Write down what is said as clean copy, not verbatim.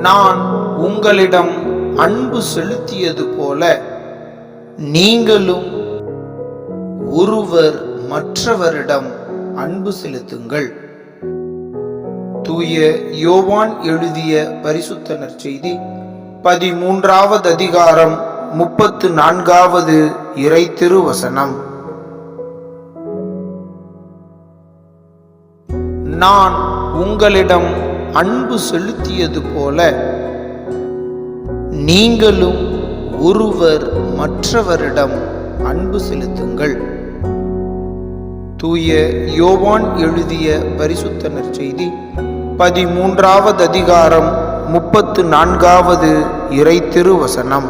நான் உங்களிடம் அன்பு செலுத்தியது போல நீங்களும் ஒருவர் மற்றவரிடம் அன்பு செலுத்துங்கள். தூய யோவான் எழுதிய பரிசுத்த நற்செய்தி 13வது அதிகாரம் 34வது இறை திருவசனம். நான் உங்களிடம் அன்பு செலுத்தியது போல நீங்களும் ஒருவர் மற்றவரிடம் அன்பு செலுத்துங்கள். தூய யோவான் எழுதிய பரிசுத்த நற்செய்தி 13வது அதிகாரம் 34வது இறை திருவசனம்.